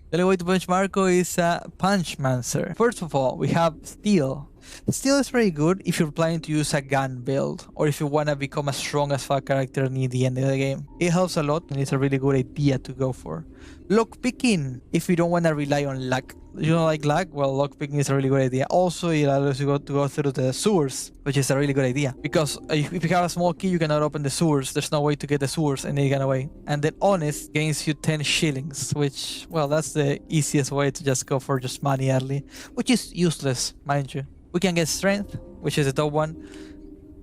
The only way to punch Marcoh is a Punchmancer. First of all, we have Steel. Steel is very good if you're planning to use a gun build, or if you want to become as strong as fuck character near the end of the game. It helps a lot and it's a really good idea to go for. Lockpicking, if you don't want to rely on luck. You don't like luck? Well, lockpicking is a really good idea. Also, it allows you to go through the sewers, which is a really good idea. Because if you have a small key, you cannot open the sewers. There's no way to get the sewers and they get away. And then Honest gains you 10 shillings, which, well, that's the easiest way to just go for just money early, which is useless, mind you. We can get Strength, which is the top one.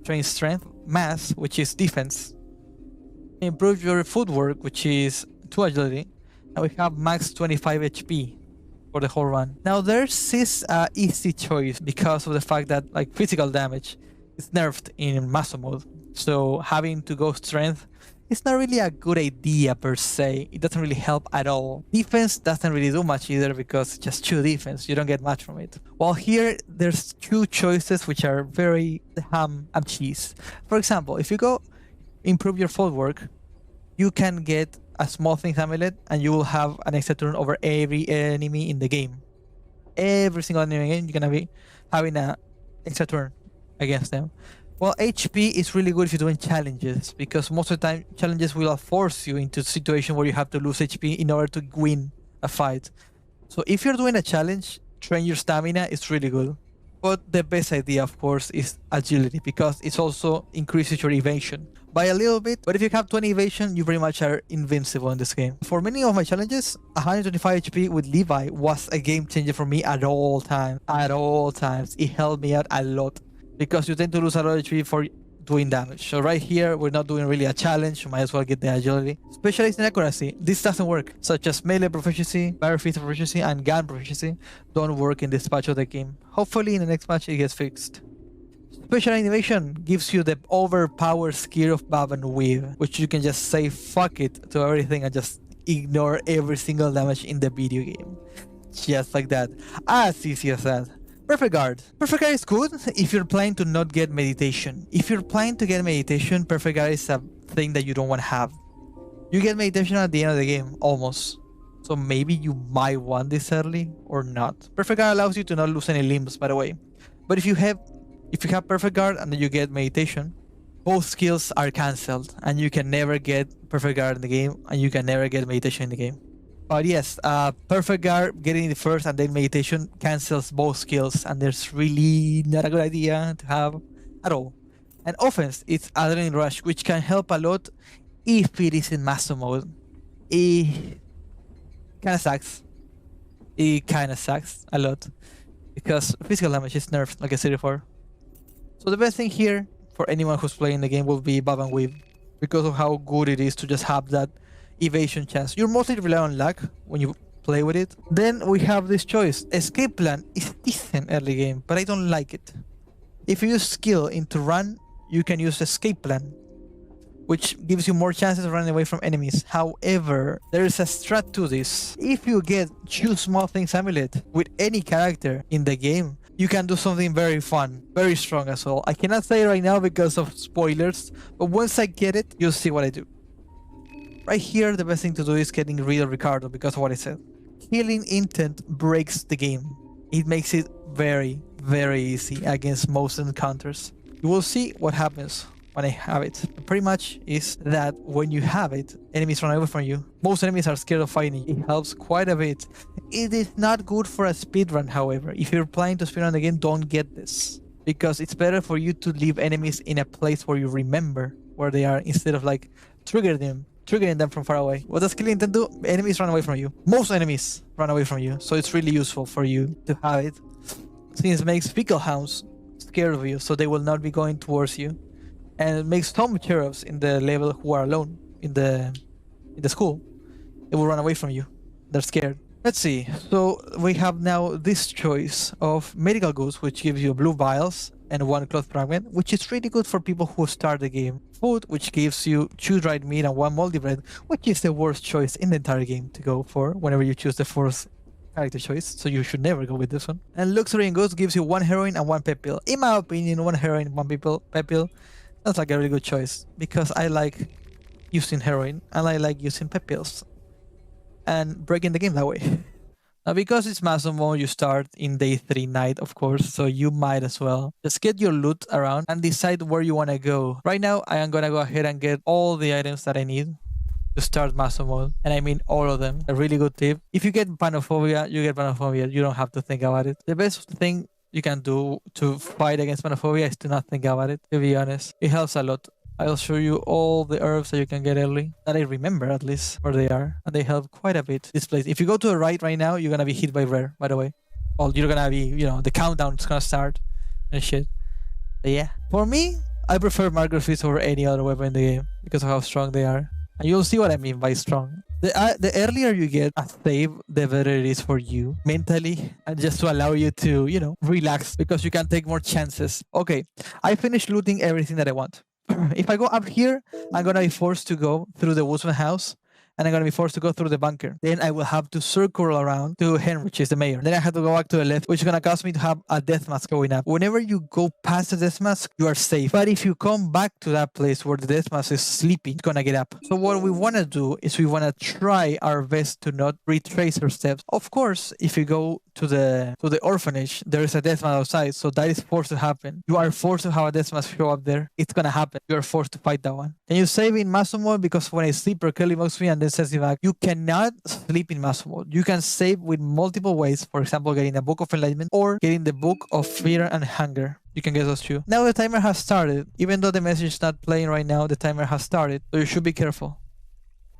Train Strength. Mass, which is Defense. Improve your footwork, which is 2 Agility. And we have max 25 HP for the whole run. Now there's this easy choice because of the fact that like physical damage is nerfed in Maso Mode. So having to go Strength is not really a good idea per se. It doesn't really help at all. Defense doesn't really do much either because just 2 defense. You don't get much from it. While here there's 2 choices which are very ham and cheese. For example, if you go improve your footwork, you can get a small things amulet and you will have an extra turn over every enemy in the game. Every single enemy in the game, you're gonna be having an extra turn against them. Well, HP is really good if you're doing challenges, because most of the time challenges will force you into a situation where you have to lose HP in order to win a fight. So if you're doing a challenge, train your stamina is really good. But the best idea, of course, is agility, because it also increases your evasion by a little bit. But if you have 20 evasion, you pretty much are invincible in this game. For many of my challenges, 125 HP with Levi was a game changer for me at all times. At all times. It helped me out a lot, because you tend to lose a lot of HP for doing damage. So right here, we're not doing really a challenge. You might as well get the agility. Specialist in accuracy. This doesn't work, such as melee proficiency, battlefield proficiency, and gun proficiency don't work in this patch of the game. Hopefully in the next patch it gets fixed. Special innovation gives you the overpowered skill of Bob and Weave, which you can just say fuck it to everything and just ignore every single damage in the video game. Just like that. As easy as that. Perfect Guard. Perfect Guard is good if you're planning to not get meditation. If you're planning to get meditation, Perfect Guard is a thing that you don't want to have. You get meditation at the end of the game, almost. So maybe you might want this early or not. Perfect Guard allows you to not lose any limbs, by the way. But if you have Perfect Guard and then you get meditation, both skills are cancelled and you can never get Perfect Guard in the game and you can never get meditation in the game. But yes, Perfect Guard getting the first and then meditation cancels both skills, and there's really not a good idea to have at all. And offense, it's Adrenaline Rush, which can help a lot if it is in Maso Mode. It kinda sucks. It kinda sucks a lot because physical damage is nerfed, like I said before. So the best thing here for anyone who's playing the game will be Bob and Weave, because of how good it is to just have that evasion chance. You're mostly rely on luck when you play with it. Then we have this choice. Escape plan is decent early game, but I don't like it. If you use skill into run, you can use escape plan, which gives you more chances of running away from enemies. However, there is a strat to this. If you get Choose Small Things Amulet with any character in the game, you can do something very fun, very strong as well. I cannot say it right now because of spoilers, but once I get it, you'll see what I do. Right here, the best thing to do is getting rid of Ricardo because of what I said. Healing Intent breaks the game. It makes it very, very easy against most encounters. You will see what happens when I have it. Pretty much is that when you have it, enemies run away from you. Most enemies are scared of fighting. It helps quite a bit. It is not good for a speedrun, however. If you're planning to speedrun the game, don't get this, because it's better for you to leave enemies in a place where you remember where they are instead of like triggering them from far away. What does Killing Intent do? Enemies run away from you. Most enemies run away from you, so it's really useful for you to have it, since it makes fecal hounds scared of you, so they will not be going towards you. And it makes some cherubs in the level who are alone in the school. They will run away from you. They're scared. Let's see. So we have now this choice of medical goods, which gives you blue vials and 1 cloth fragment, which is really good for people who start the game. Food, which gives you 2 dried meat and 1 moldy bread, which is the worst choice in the entire game to go for whenever you choose the fourth character choice, so you should never go with this one. And luxury and goods gives you 1 heroin and 1 pep pill. In my opinion, 1 heroin, 1 pep pill, that's like a really good choice, because I like using heroin and I like using pep pills and breaking the game that way. Now, because it's Maso Mode, you start in day 3 night, of course, so you might as well just get your loot around and decide where you want to go. Right now, I am going to go ahead and get all the items that I need to start Maso Mode, and I mean all of them. A really good tip. If you get Panophobia, you get Panophobia. You don't have to think about it. The best thing you can do to fight against Panophobia is to not think about it, to be honest. It helps a lot. I'll show you all the herbs that you can get early, that I remember at least where they are, and they help quite a bit. This place, if you go to the right now, you're gonna be hit by rare, by the way. Well, you're gonna be, you know, the countdown's gonna start and shit. But yeah, for me, I prefer Marcoh Is Jesus over any other weapon in the game because of how strong they are. And you'll see what I mean by strong. The earlier you get a save, the better it is for you mentally, and just to allow you to, you know, relax because you can take more chances. Okay, I finished looting everything that I want. If I go up here, I'm going to be forced to go through the Woodsman house, and I'm going to be forced to go through the bunker. Then I will have to circle around to Henry, which is the mayor. Then I have to go back to the left, which is going to cause me to have a death mask going up. Whenever you go past the death mask, you are safe. But if you come back to that place where the death mask is sleeping, it's going to get up. So what we want to do is we want to try our best to not retrace our steps. Of course, if you go to the orphanage, there is a death mask outside, so that is forced to happen. You are forced to have a death mask show up there. It's gonna happen. You are forced to fight that one. Can you save in Maso Mode? Because when I sleep, Kelly bugs me and then sends me back. You cannot sleep in Maso Mode. You can save with multiple ways. For example, getting a Book of Enlightenment or getting the Book of Fear and Hunger. You can get those two. Now the timer has started. Even though the message is not playing right now, the timer has started. So you should be careful.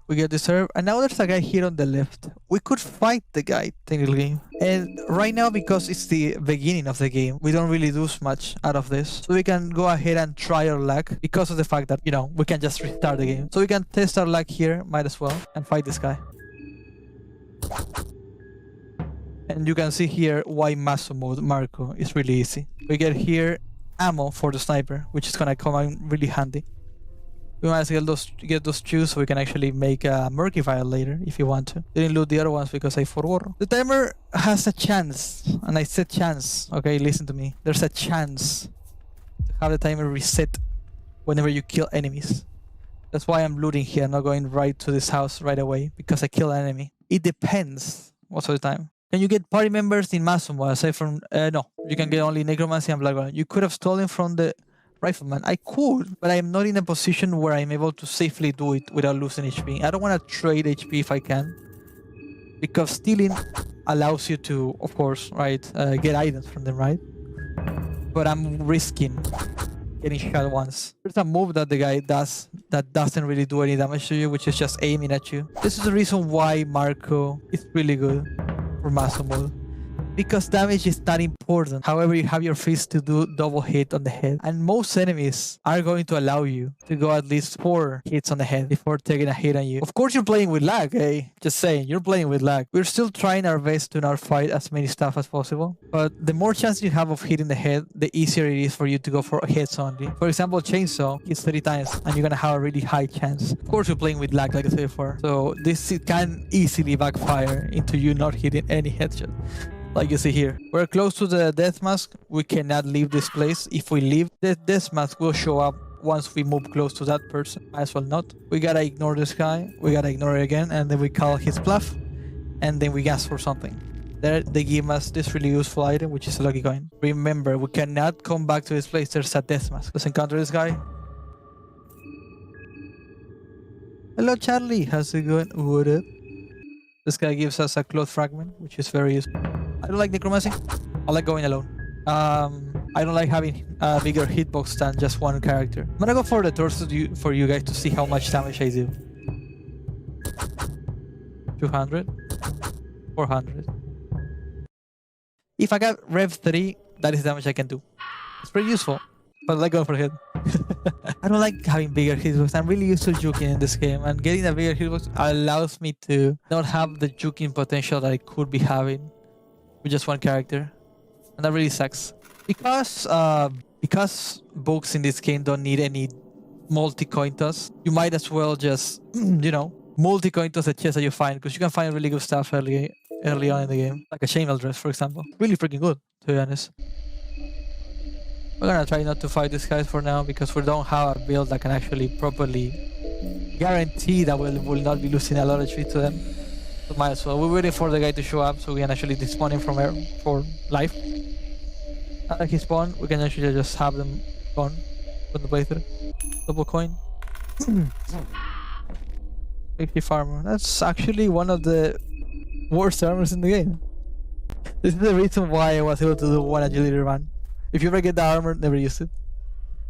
We get this herb, and now there's a guy here on the left. We could fight the guy, technically. And right now, because it's the beginning of the game, we don't really lose much out of this. So we can go ahead and try our luck because of the fact that, you know, we can just restart the game. So we can test our luck here, might as well, and fight this guy. And you can see here why Maso Mode Marcoh is really easy. We get here ammo for the sniper, which is gonna come in really handy. We might as well get those two so we can actually make a murky file later if you want to. Didn't loot the other ones because I forgot. The timer has a chance, and I said chance. Okay, listen to me. There's a chance to have the timer reset whenever you kill enemies. That's why I'm looting here, not going right to this house right away because I kill an enemy. It depends most of the time. Can you get party members in Maso Mode aside from... no, you can get only Necromancy and Black One. You could have stolen from the Rifleman. I could, but I am not in a position where I'm able to safely do it without losing HP. I don't want to trade HP if I can, because stealing allows you to, of course, right, get items from them, right? But I'm risking getting shot once. There's a move that the guy does that doesn't really do any damage to you, which is just aiming at you. This is the reason why Marcoh is really good for Maso Mode. Because damage is not important. However, you have your fist to do double hit on the head. And most enemies are going to allow you to go at least 4 hits on the head before taking a hit on you. Of course, you're playing with lag, eh? Just saying, you're playing with lag. We're still trying our best to not fight as many stuff as possible. But the more chance you have of hitting the head, the easier it is for you to go for hits only. For example, Chainsaw hits 30 times and you're gonna have a really high chance. Of course, you're playing with lag, like I said before. So this can easily backfire into you not hitting any headshot. Like you see here, we're close to the death mask. We cannot leave this place. If we leave, the death mask will show up once we move close to that person. Might as well not. We gotta ignore this guy. We gotta ignore it again, and then we call his bluff, and then we ask for something. There, they give us this really useful item, which is a lucky coin. Remember, we cannot come back to this place. There's a death mask. Let's encounter this guy. Hello, Charlie. How's it going? What up? This guy gives us a cloth fragment, which is very useful. I don't like Necromancy. I like going alone. I don't like having a bigger hitbox than just one character. I'm gonna go for the torso for you guys to see how much damage I do. 200. 400. If I got Rev 3, that is damage I can do. It's pretty useful, but I like going for hit. I don't like having bigger hitbox. I'm really used to juking in this game, and getting a bigger hitbox allows me to not have the juking potential that I could be having with just one character, and that really sucks. Because books in this game don't need any multi-coin toss, you might as well just, you know, multi-coin toss the chest that you find, because you can find really good stuff early on in the game, like a chainmail dress, for example. Really freaking good, to be honest. We're gonna try not to fight these guys for now because we don't have a build that can actually properly guarantee that we will not be losing a lot of HP to them. So might as well. We're waiting for the guy to show up so we can actually despawn him from air for life. Like he spawned, we can actually just have them gone from the playthrough. Double coin. 50 farmer. That's actually one of the worst armors in the game. This is the reason why I was able to do one agility run. If you ever get the armor, never use it.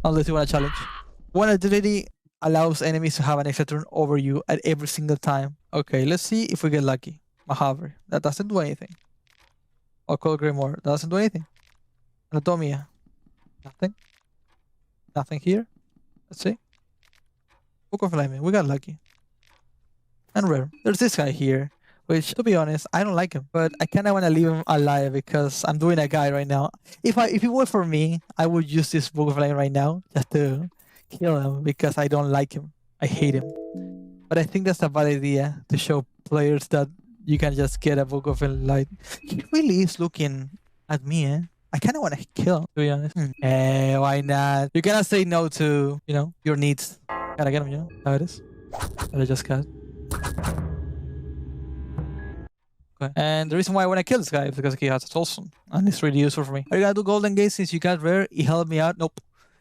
Unless you want a challenge. One agility allows enemies to have an extra turn over you at every single time. Okay, let's see if we get lucky. Mahaver. That doesn't do anything. Occult Grimoire. That doesn't do anything. Anatomia. Nothing. Nothing here. Let's see. Book of Alignment. We got lucky. And rare. There's this guy here, which, to be honest, I don't like him, but I kind of want to leave him alive because I'm doing a guy right now. If it were for me, I would use this Book of Alignment right now just to kill him because I don't like him. I hate him. But I think that's a bad idea to show players that you can just get a Book of Alignment. He really is looking at me, eh? I kind of want to kill him, to be honest. Why not? You cannot say no to, you know, your needs. Gotta get him, you know how it is. That I just got. Okay. And the reason why I want to kill this guy is because he has a Tolson and it's really useful for me. Are you gonna do Golden Gates since you got rare? He helped me out. Nope.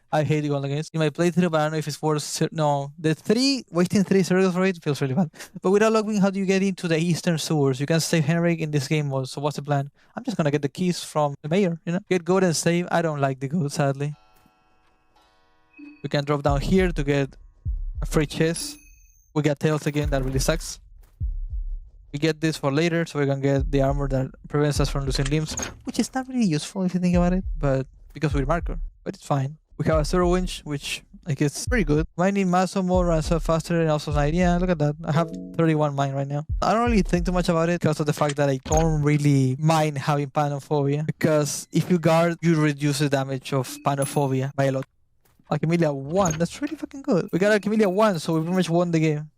I hate the Golden Gates. In my playthrough, but I don't know if it's worth... No. Wasting 3 circles for it feels really bad. But without logging, how do you get into the Eastern Sewers? You can save Henrik in this game mode, so what's the plan? I'm just gonna get the keys from the mayor, you know? Get goat and save. I don't like the goat, sadly. We can drop down here to get a free chest. We got tails again, that really sucks. We get this for later, so we can get the armor that prevents us from losing limbs, which is not really useful if you think about it, but because we're Marcoh, but it's fine. We have a Zero Winch, which like it's pretty good. Mining Maso Mode runs up faster and also night. Yeah, look at that. I have 31 mine right now. I don't really think too much about it because of the fact that I don't really mind having Panophobia, because if you guard, you reduce the damage of Panophobia by a lot. Alchemillia 1, that's really fucking good. We got Alchemillia 1, so we pretty much won the game.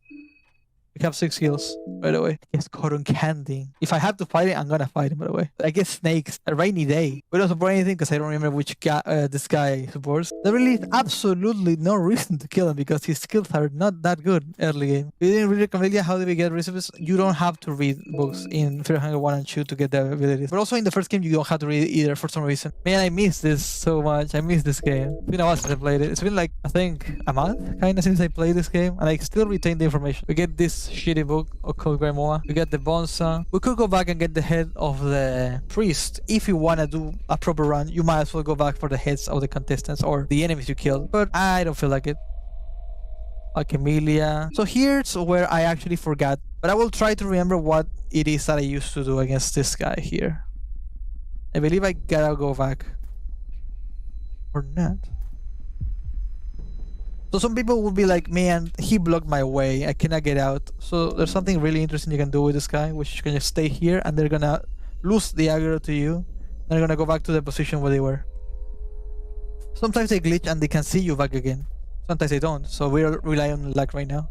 We have 6 kills right away. Yes, cotton candy. If I have to fight it, I'm gonna fight him, by the way. I guess snakes. A rainy day. We don't support anything because I don't remember which guy this guy supports. There really is absolutely no reason to kill him because his skills are not that good early game. We didn't read Alchemillia. How did we get recipes? You don't have to read books in Fear Hunger 1 and 2 to get the abilities. But also in the first game, you don't have to read it either for some reason. Man, I miss this so much. I miss this game. It's been a while since I played it. It's been like, I think, a month kind of since I played this game. And I still retain the information. We get this shitty book Occult Grimoire. We get the Bonesaw. We could go back and get the head of the priest. If you want to do a proper run, you might as well go back for the heads of the contestants or the enemies you killed. But I don't feel like it. Alchemillia. So here's where I actually forgot. But I will try to remember what it is that I used to do against this guy here. I believe I gotta go back. Or not. So some people will be like, man, he blocked my way, I cannot get out. So there's something really interesting you can do with this guy, which you can just stay here and they're gonna lose the aggro to you. They're gonna go back to the position where they were. Sometimes they glitch and they can see you back again. Sometimes they don't, so we're relying on luck right now.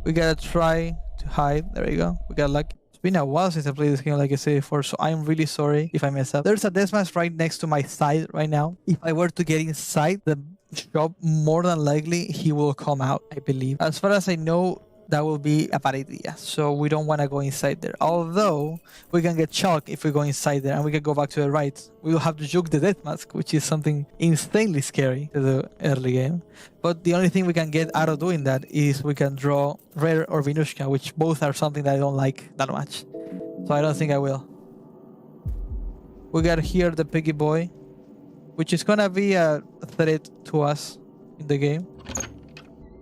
We gotta try to hide. There we go. We got luck. It's been a while since I played this game, like I said before, so I'm really sorry if I mess up. There's a deathmatch right next to my side right now. If I were to get inside the shop, more than likely he will come out, I believe. As far as I know, that will be a bad idea, so we don't want to go inside there. Although we can get chalk if we go inside there and we can go back to the right. We will have to juke the death mask, which is something insanely scary to the early game. But the only thing we can get out of doing that is we can draw rare or Vinushka, which both are something that I don't like that much, so I don't think I will. We got here the piggy boy, which is gonna be a threat to us in the game.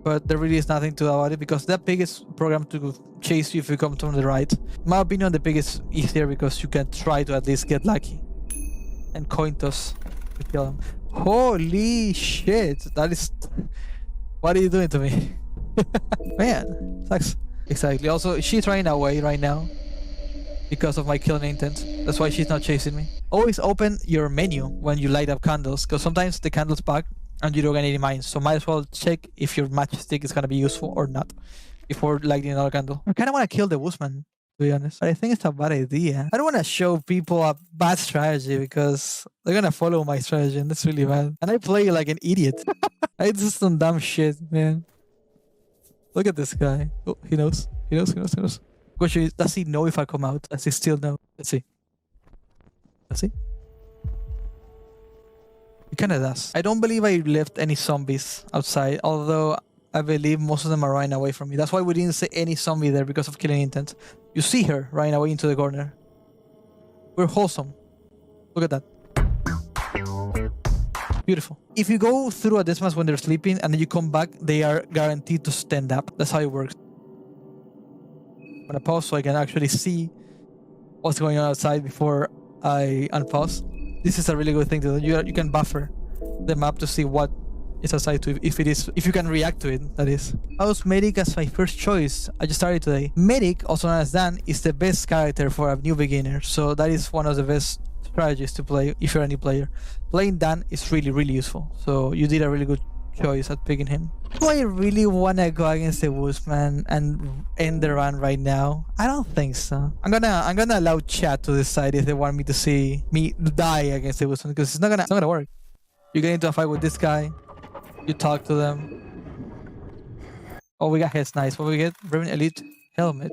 But there really is nothing to do about it because that pig is programmed to chase you if you come from the right. In my opinion, the pig is easier because you can try to at least get lucky. And coin toss to kill him. Holy shit! That is... What are you doing to me? Man, sucks. Exactly. Also, she's running away right now because of my killing intent. That's why she's not chasing me. Always open your menu when you light up candles because sometimes the candles bug and you don't get any mines, so might as well check if your matchstick is gonna be useful or not before lighting another candle. I kind of want to kill the Woodsman, to be honest, but I think it's a bad idea. I don't want to show people a bad strategy because they're gonna follow my strategy and that's really bad. And I play like an idiot. I do some dumb shit, man. Look at this guy. Oh, he knows. He knows. Question is, does he know if I come out? Does he still know? Let's see. Let's see. He kinda does. I don't believe I left any zombies outside, although I believe most of them are running away from me. That's why we didn't see any zombie there because of killing intent. You see her running away into the corner. We're wholesome. Look at that. Beautiful. If you go through a deathmatch when they're sleeping and then you come back, they are guaranteed to stand up. That's how it works. I'm gonna pause so I can actually see what's going on outside before I unpause. This is a really good thing to do. You can buffer the map to see what is outside to if you can react to it, that is. I was Medic as my first choice. I just started today. Medic, also known as Dan, is the best character for a new beginner, so that is one of the best strategies to play if you're a new player. Playing Dan is really, really useful, so you did a really good choice at picking him. Do I really want to go against the Woodsman and end the run right now? I don't think so. I'm gonna allow chat to decide if they want me to see me die against the Woodsman, because it's not gonna work. You get into a fight with this guy, you talk to them. Oh, we got heads, nice. What we get? Raven Elite helmet.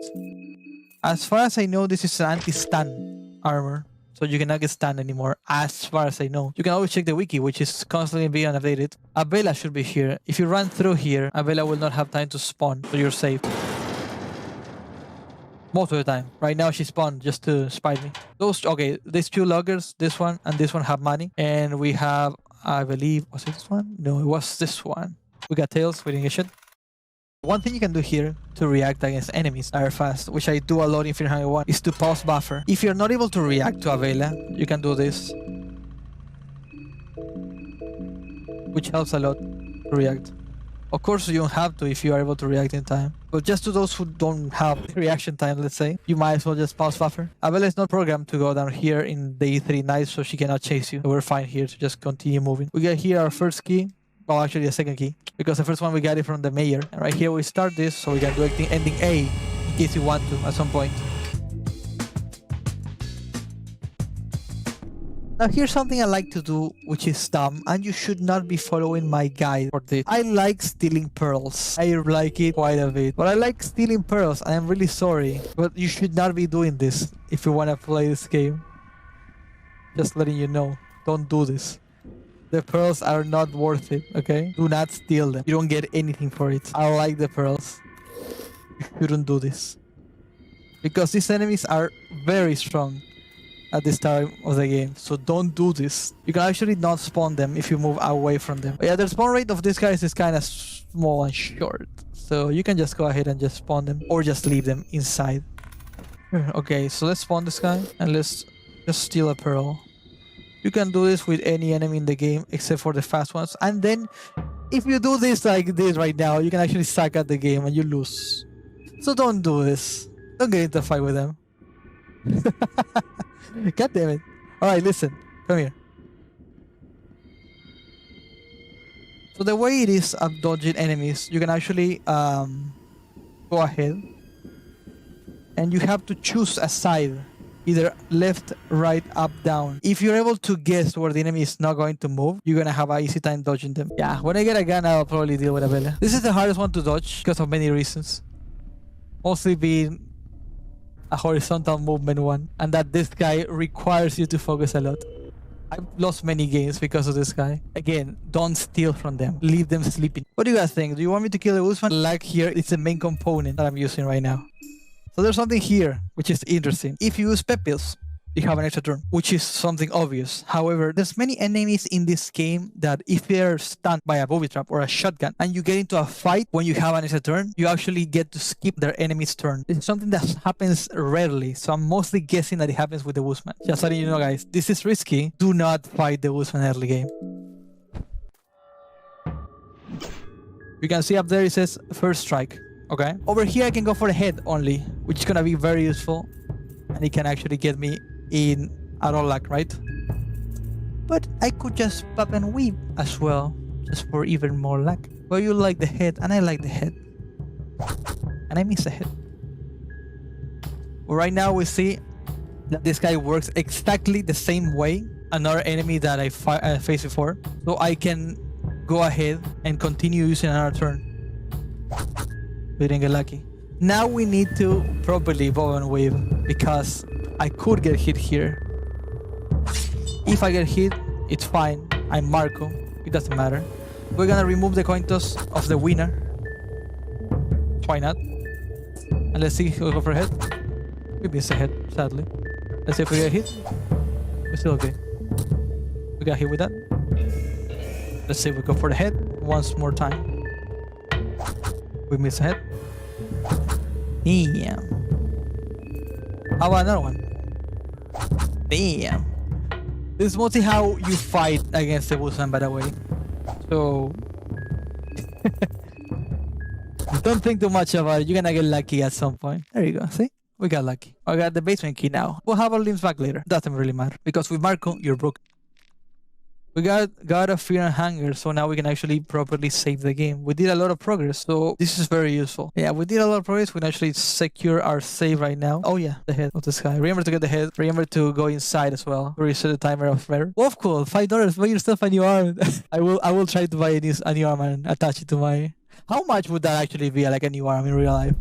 As far as I know, this is an anti-stun armor, so you cannot get stunned anymore, as far as I know. You can always check the wiki, which is constantly being updated. Abela should be here. If you run through here, Abela will not have time to spawn, so you're safe. Most of the time. Right now she spawned just to spite me. Okay, these two loggers, this one and this one have money. And we have, I believe, was it this one? No, it was this one. We got tails, we didn't get shit. One thing you can do here to react against enemies that are fast, which I do a lot in Fear Hunger 1, is to pause buffer. If you're not able to react to Abela, you can do this, which helps a lot to react. Of course, you don't have to if you are able to react in time. But just to those who don't have reaction time, let's say, you might as well just pause buffer. Abela is not programmed to go down here in day 3 nights, so she cannot chase you. So we're fine here to just continue moving. We get here our first key. Well, actually the second key, because the first one we got it from the mayor. And right here we start this, so we can do ending A in case you want to at some point. Now here's something I like to do, which is dumb, and you should not be following my guide for this. I like stealing pearls. I like it quite a bit. But I like stealing pearls, and I'm really sorry. But you should not be doing this if you want to play this game. Just letting you know. Don't do this. The pearls are not worth it, okay? Do not steal them. You don't get anything for it. I like the pearls. You shouldn't do this. Because these enemies are very strong at this time of the game, so don't do this. You can actually not spawn them if you move away from them. But yeah, the spawn rate of these guys is kind of small and short, so you can just go ahead and just spawn them or just leave them inside. Okay, so let's spawn this guy and let's just steal a pearl. You can do this with any enemy in the game except for the fast ones, and then if you do this like this right now, you can actually suck at the game and you lose. So don't do this. Don't get into a fight with them. God damn it. Alright, listen. Come here. So the way it is of dodging enemies, you can actually go ahead and you have to choose a side. Either left, right, up, down. If you're able to guess where the enemy is not going to move, you're gonna have an easy time dodging them. Yeah, when I get a gun, I'll probably deal with Abela. This is the hardest one to dodge because of many reasons. Mostly being a horizontal movement one, and that this guy requires you to focus a lot. I've lost many games because of this guy. Again, don't steal from them. Leave them sleeping. What do you guys think? Do you want me to kill the Woodsman? Like here, it's the main component that I'm using right now. So there's something here which is interesting. If you use Pepils, you have an extra turn, which is something obvious. However, there's many enemies in this game that if they're stunned by a booby trap or a shotgun and you get into a fight when you have an extra turn, you actually get to skip their enemy's turn. It's something that happens rarely, so I'm mostly guessing that it happens with the Woodsman. Just letting you know, guys, this is risky. Do not fight the Woodsman early game. You can see up there it says first strike. Okay. Over here I can go for the head only, which is gonna be very useful. And it can actually get me in a roll luck, right? But I could just pop and weave as well, just for even more luck. Well, you like the head, and I like the head. And I miss the head. Well, right now we see that this guy works exactly the same way another enemy that I faced before. So I can go ahead and continue using another turn. We didn't get lucky. Now we need to properly bow and wave because I could get hit here. If I get hit, it's fine. I'm Marcoh. It doesn't matter. We're gonna remove the coin toss of the winner. Why not? And let's see if we go for a head. We miss a head, sadly. Let's see if we get hit. We're still okay. We got hit with that. Let's see if we go for the head once more time. We miss a head. Damn. How about another one? Damn. This is mostly how you fight against the Woodsman, by the way. So don't think too much about it. You're gonna get lucky at some point. There you go. See? We got lucky. I got the basement key now. We'll have our limbs back later. Doesn't really matter. Because with Marcoh, you're broken. We got God of Fear and Hunger, so now we can actually properly save the game. We did a lot of progress, so this is very useful. Yeah, we did a lot of progress. We can actually secure our save right now. Oh yeah, the head of this guy. Remember to get the head. Remember to go inside as well. Reset the timer of rare. Wolf cool, $5. Buy yourself a new arm. I will try to buy a new arm and attach it to my... How much would that actually be, like a new arm in real life?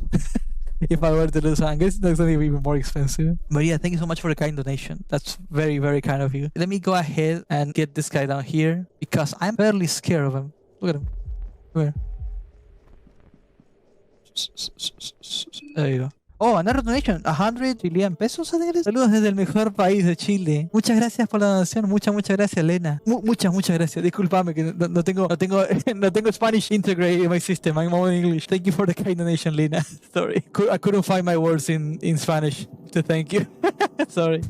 If I were to lose one, I guess that's going to be even more expensive. But yeah, thank you so much for the kind donation. That's very, very kind of you. Let me go ahead and get this guy down here because I'm fairly scared of him. Look at him. Where? There you go. Oh, another donation. 100 Chilean pesos, I think it is. Saludos desde el mejor país de Chile. Muchas gracias por la donación. Muchas gracias, Elena. Muchas gracias. Disculpame que no tengo Spanish integrated in my system. I'm all in English. Thank you for the kind donation, Lena. Sorry. I couldn't find my words in Spanish to thank you. Sorry.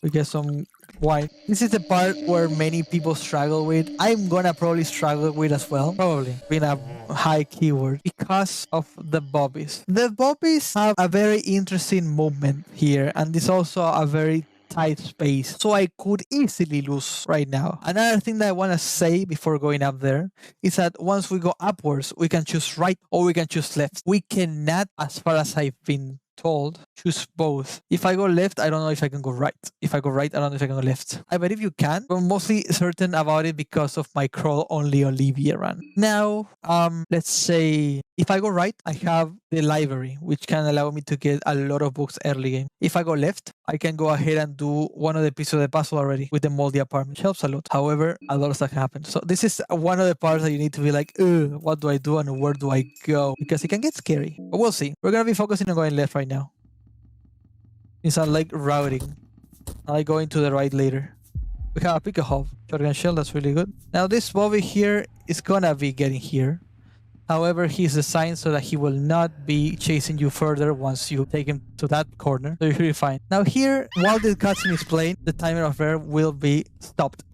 We get some wine. This is the part where many people struggle with. I'm gonna probably struggle with as well. Probably being a high keyword because of the bobbies. The bobbies have a very interesting movement here, and it's also a very tight space, so I could easily lose right now. Another thing that I want to say before going up there is that once we go upwards, we can choose right or we can choose left. We cannot, as far as I've been told, choose both. If I go left, I don't know if I can go right. If I go right, I don't know if I can go left. I believe you can, but I'm mostly certain about it because of my crawl only Olivia run. Now, let's say if I go right, I have the library, which can allow me to get a lot of books early game. If I go left, I can go ahead and do one of the pieces of the puzzle already with the Moldy Apartment. Which helps a lot. However, a lot of stuff can happen. So this is one of the parts that you need to be like, what do I do and where do I go? Because it can get scary. But we'll see. We're going to be focusing on going left right now. Since I like routing. I like going to the right later. We have a pick a hub. Shotgun shell, that's really good. Now this Bobby here is going to be getting here. However, he's designed so that he will not be chasing you further once you take him to that corner. So you should be fine. Now here, while the cutscene is playing, the timer of rare will be stopped.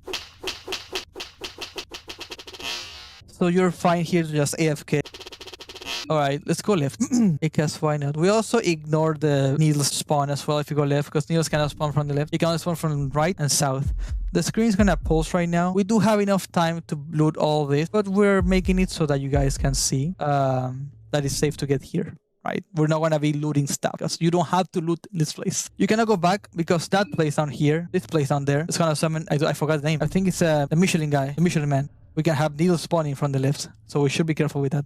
So you're fine here to just AFK. Alright, let's go left. Because why not? We also ignore the needles spawn as well if you go left, because needles cannot spawn from the left. You can only spawn from right and south. The screen is gonna pulse right now. We do have enough time to loot all this, but we're making it so that you guys can see that it's safe to get here. Right? We're not gonna be looting stuff because you don't have to loot this place. You cannot go back because that place down here, this place down there, it's gonna summon. I forgot the name. I think it's the Michelin guy, the Michelin man. We can have needles spawning from the left, so we should be careful with that.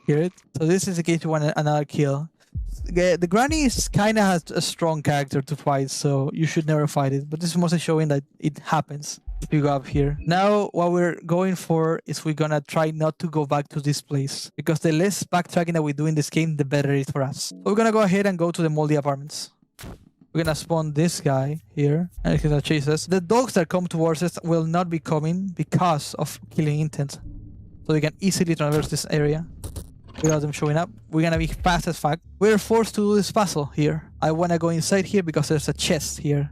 Hear it? So this is the case you want another kill. The granny is kind of has a strong character to fight, so you should never fight it. But this is mostly showing that it happens if you go up here. Now, what we're going for is we're gonna try not to go back to this place, because the less backtracking that we do in this game, the better it is for us. So we're gonna go ahead and go to the Moldy Apartments. We're gonna spawn this guy here, and he's gonna chase us. The dogs that come towards us will not be coming because of killing intent. So we can easily traverse this area without them showing up. We're gonna be fast as fuck. We're forced to do this puzzle here. I wanna go inside here because there's a chest here.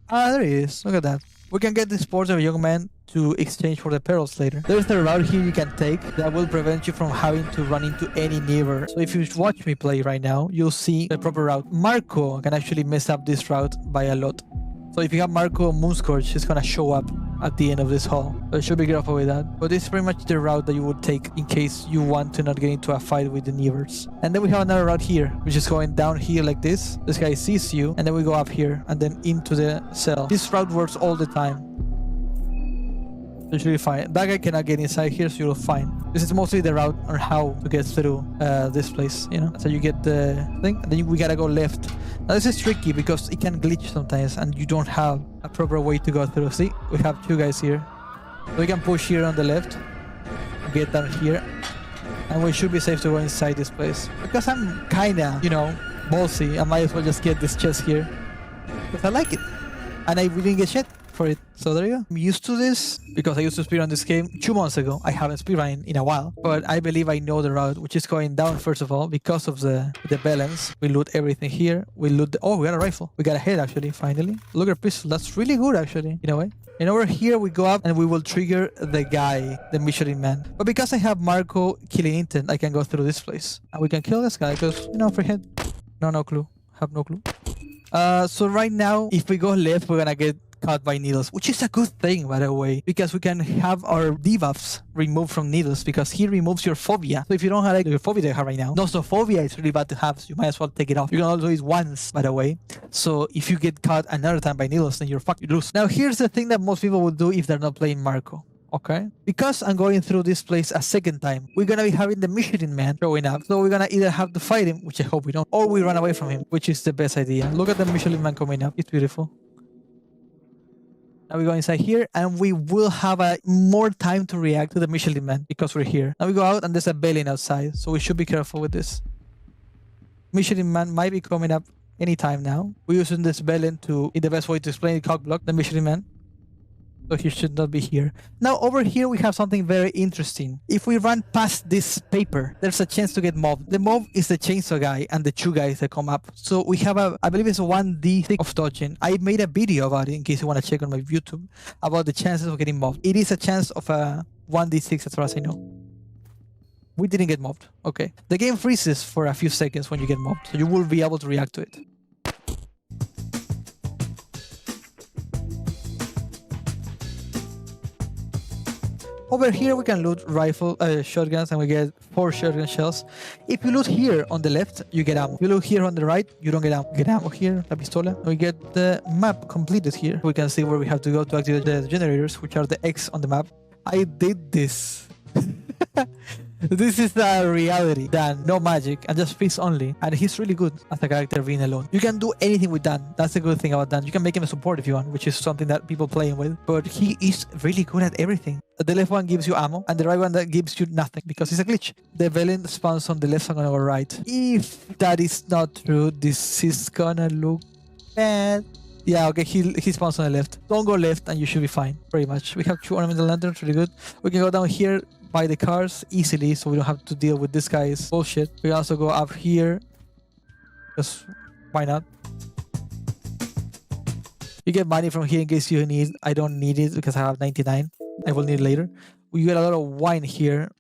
Ah, there he is. Look at that. We can get this portrait of a young man to exchange for the pearls later. There's a route here you can take that will prevent you from having to run into any neighbor. So if you watch me play right now, you'll see the proper route. Marcoh can actually mess up this route by a lot. So if you have Marcoh Moonscourge, it's gonna show up at the end of this hall. So you should be careful with that. But this is pretty much the route that you would take in case you want to not get into a fight with the Nevers. And then we have another route here, which is going down here like this. This guy sees you, and then we go up here and then into the cell. This route works all the time. You should be fine. That guy cannot get inside here, so you'll fine. This is mostly the route on how to get through this place, you know? So you get the thing, and then we gotta go left. Now this is tricky because it can glitch sometimes, and you don't have a proper way to go through. See, we have two guys here. So we can push here on the left, get down here, and we should be safe to go inside this place. Because I'm kinda, you know, ballsy, I might as well just get this chest here. Because I like it. And we didn't get shit for it. So there you go. I'm used to this because I used to speedrun this game 2 months ago. I haven't speedrun in a while, but I believe I know the route, which is going down first of all because of the Bellends. We loot everything here. We loot oh, we got a rifle. We got a head actually, finally. Look at pistol. That's really good actually, in a way. And over here we go up and we will trigger the guy, the Michelin Man. But because I have Marcoh killing intent, I can go through this place. And we can kill this guy because, you know, freaking no clue. Have no clue. So right now, if we go left, we're gonna get caught by needles, which is a good thing, by the way, because we can have our debuffs removed from needles because he removes your phobia. So if you don't have like, your phobia that you have right now, Nosophobia is really bad to have, so you might as well take it off. You can also do it once, by the way. So if you get caught another time by needles, then you're fucked, you lose. Now here's the thing that most people would do if they're not playing Marcoh. Okay, because I'm going through this place a second time, we're gonna be having the Michelin Man showing up. So we're gonna either have to fight him, which I hope we don't, or we run away from him, which is the best idea. Look at the Michelin Man coming up. It's beautiful. Now we go inside here and we will have more time to react to the Michelin Man because we're here. Now we go out and there's a Bellend outside, so we should be careful with this. Michelin Man might be coming up anytime now. We're using this Bellend to, in the best way to explain it, cock block the Michelin Man. So he should not be here. Now over here we have something very interesting. If we run past this paper, there's a chance to get mobbed. The mob is the chainsaw guy and the two guys that come up. So we have I believe it's a 1d6 of dodging. I made a video about it in case you want to check on my YouTube about the chances of getting mobbed. It is a chance of a 1d6 as far as I know. We didn't get mobbed. Okay. The game freezes for a few seconds when you get mobbed, so you will be able to react to it. Over here we can loot shotguns and we get 4 shotgun shells. If you loot here on the left, you get ammo. If you loot here on the right, you don't get ammo. Get ammo here, la pistola. And we get the map completed here. We can see where we have to go to activate the generators, which are the X on the map. I did this. This is the reality. Dan, no magic, and just face only. And he's really good as a character being alone. You can do anything with Dan. That's the good thing about Dan. You can make him a support if you want, which is something that people playing with. But he is really good at everything. The left one gives you ammo, and the right one that gives you nothing because it's a glitch. The Bellend spawns on the left, so I'm gonna go right. If that is not true, this is gonna look bad. Yeah, okay, he spawns on the left. Don't go left and you should be fine, pretty much. We have 2 ornamental lanterns, really good. We can go down here by the cars easily, so we don't have to deal with this guy's bullshit. We also go up here. Just, why not? You get money from here in case you need. I don't need it because I have 99. I will need it later. We get a lot of wine here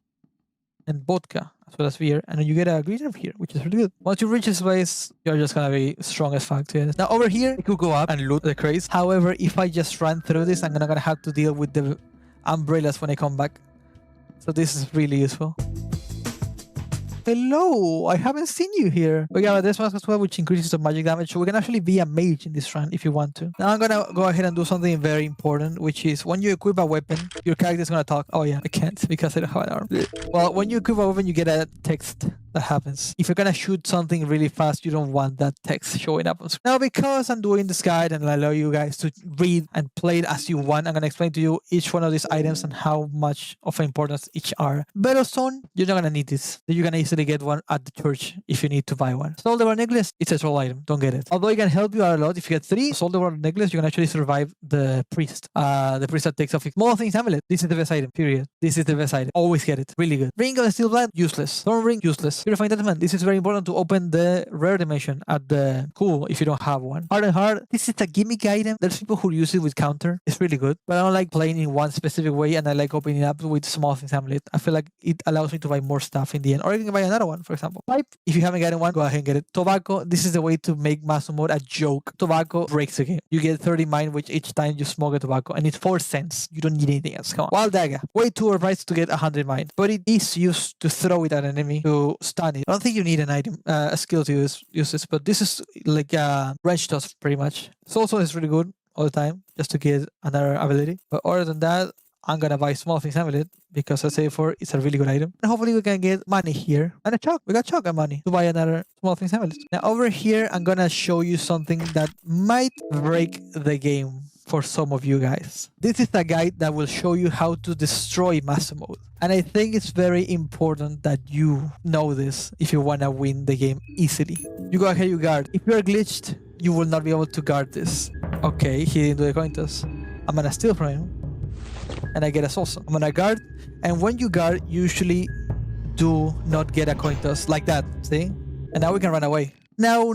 and vodka as well as beer, and then you get a green herb here, which is really good. Once you reach this place, you're just gonna be strong as fuck. Now over here, I could go up and loot the crates. However, if I just run through this, I'm gonna have to deal with the umbrellas when I come back. So this is really useful. Hello, I haven't seen you here. We got this mask as well, which increases the magic damage. So we can actually be a mage in this run if you want to. Now I'm gonna go ahead and do something very important, which is when you equip a weapon, your character is gonna talk. Oh yeah, I can't because I don't have an arm. Well, when you equip a weapon, you get a text that happens. If you're gonna shoot something really fast, you don't want that text showing up on screen. Now, because I'm doing this guide and I allow you guys to read and play it as you want, I'm gonna explain to you each one of these items and how much of importance each are. Bellowstone, you're not gonna need this. You're gonna easily get one at the church if you need to buy one. Soul Devourer necklace, it's a troll item. Don't get it. Although it can help you out a lot. If you get 3 Soul Devourer necklace, you can actually survive the priest. The priest that takes off Small Things Amulet. This is the best item, period. This is the best item. Always get it. Really good. Ring of the Steel Blood, useless. Thorn Ring, useless. Yes. Purifying Testament. This is very important to open the rare dimension at the cool if you don't have one. Hard and Hard. This is a gimmick item. There's people who use it with counter. It's really good. But I don't like playing in one specific way, and I like opening up with Small Things Amulet. I feel like it allows me to buy more stuff in the end. Or I can buy another one, for example. Pipe. If you haven't gotten one, go ahead and get it. Tobacco. This is the way to make Maso Mode a joke. Tobacco breaks the game. You get 30 mine, which each time you smoke a tobacco, and it's 4 cents. You don't need anything else. Come on. Wild Dagger. Way too overpriced to get 100 mine. But it is used to throw it at an enemy to stun it. I don't think you need an item, a skill to use this, but this is like a wrench toss pretty much. Soul Stone is really good all the time, just to get another ability. But other than that, I'm gonna buy Small Things Amulet because I say before it's a really good item. And hopefully we can get money here. And a chalk. We got chalk and money to buy another Small Things Amulet. Now over here, I'm gonna show you something that might break the game for some of you guys. This is a guide that will show you how to destroy Maso Mode. And I think it's very important that you know this if you wanna win the game easily. You go ahead, you guard. If you're glitched, you will not be able to guard this. Okay, he didn't do the coin toss. I'm gonna steal from him. And I get a Soul Stone. I'm gonna guard. And when you guard, you usually do not get a coin toss like that. See? And now we can run away. Now.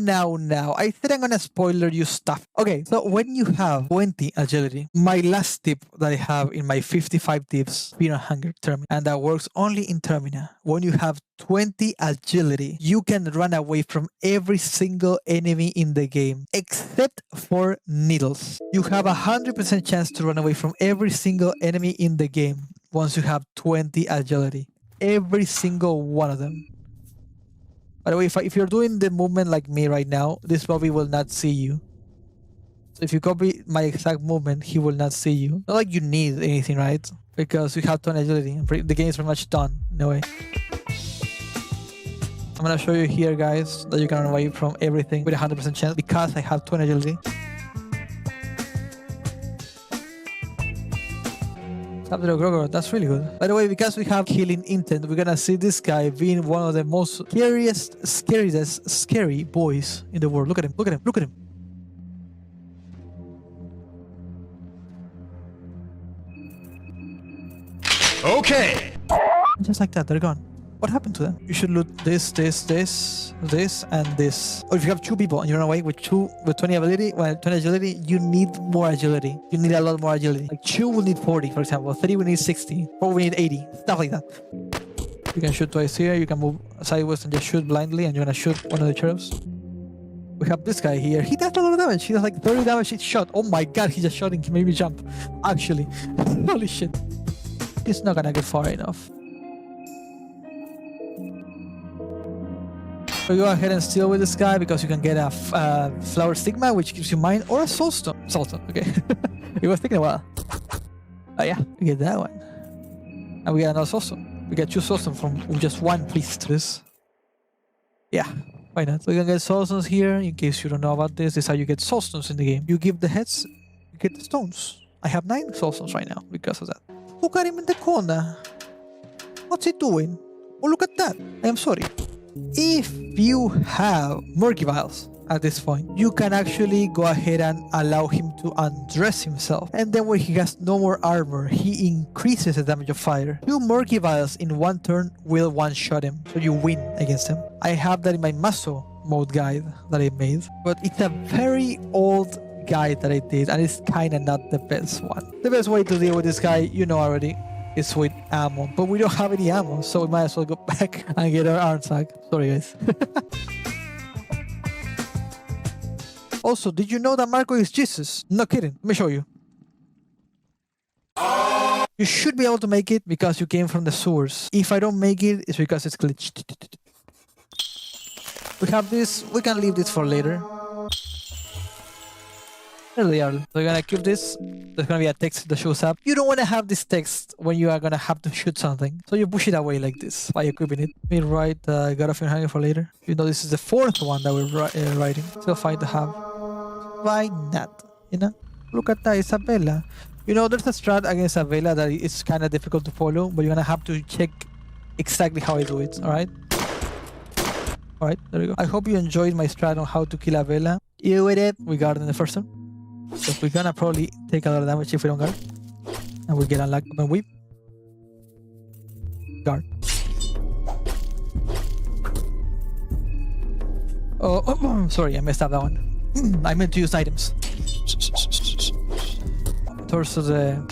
I think I'm gonna spoiler you stuff. Okay, so when you have 20 agility, my last tip that I have in my 55 tips, Fear and Hunger Termina, and that works only in Termina. When you have 20 agility, you can run away from every single enemy in the game, except for needles. You have 100% chance to run away from every single enemy in the game once you have 20 agility. Every single one of them. By the way, if you're doing the movement like me right now, this Bobby will not see you. So if you copy my exact movement, he will not see you. Not like you need anything, right? Because you have 20 agility. The game is pretty much done, in a way. I'm gonna show you here, guys, that you can run away from everything with 100% chance because I have 20 agility. That's really good. By the way, because we have healing intent, we're gonna see this guy being one of the most scary boys in the world. Look at him, look at him, look at him. Okay. Just like that, they're gone. What happened to them? You should loot this, and this. Or if you have 2 people and you run away with 20 ability, well, 20 agility, you need more agility. You need a lot more agility. Like 2 will need 40, for example. 3 will need 60. 4 will need 80. Stuff like that. You can shoot twice here. You can move sideways and just shoot blindly, and you're gonna shoot one of the cherubs. We have this guy here. He does a lot of damage. He does like 30 damage each shot. Oh my god, he just shot and he made me jump. Actually. Holy shit. He's not gonna get far enough. So go ahead and steal with this guy because you can get a flower stigma, which gives you mine, or a soul stone. Okay. It was taking a while. Oh yeah, we get that one. And we get another soul stone. We get 2 soul stones from just 1, please, to this. Yeah, why not? So you can get soul stones here. In case you don't know about this, this is how you get soul stones in the game. You give the heads, you get the stones. I have 9 soul stones right now because of that. Look at him in the corner. What's he doing? Oh, look at that. I am sorry. If you have Murky Vials at this point, you can actually go ahead and allow him to undress himself. And then when he has no more armor, he increases the damage of fire. 2 Murky Vials in 1 turn will one-shot him, so you win against him. I have that in my Maso Mode guide that I made, but it's a very old guide that I did, and it's kinda not the best one. The best way to deal with this guy, you know already, is with ammo, but we don't have any ammo, so we might as well go back and get our iron sack. Sorry guys. Also, did you know that Marcoh Is Jesus? No kidding, let me show you. You should be able to make it because you came from the sewers. If I don't make it, it's because it's glitched. We have this, we can leave this for later. There they are. So you're gonna keep this. There's gonna be a text that shows up. You don't want to have this text when you are gonna have to shoot something. So you push it away like this by equipping it. Let me write God of Hanger for later. You know this is the 4th one that we're writing. Still fine to have. Why not? You know? Look at that, Isabella. You know, there's a strat against Isabella that is kind of difficult to follow, but you're gonna have to check exactly how I do it, alright? Alright, there we go. I hope you enjoyed my strat on how to kill Isabella. You with it. We guard in the first turn. So we're gonna probably take a lot of damage if we don't guard. And we get unlocked when we guard. Oh, sorry, I messed up that one. I meant to use items. Torso the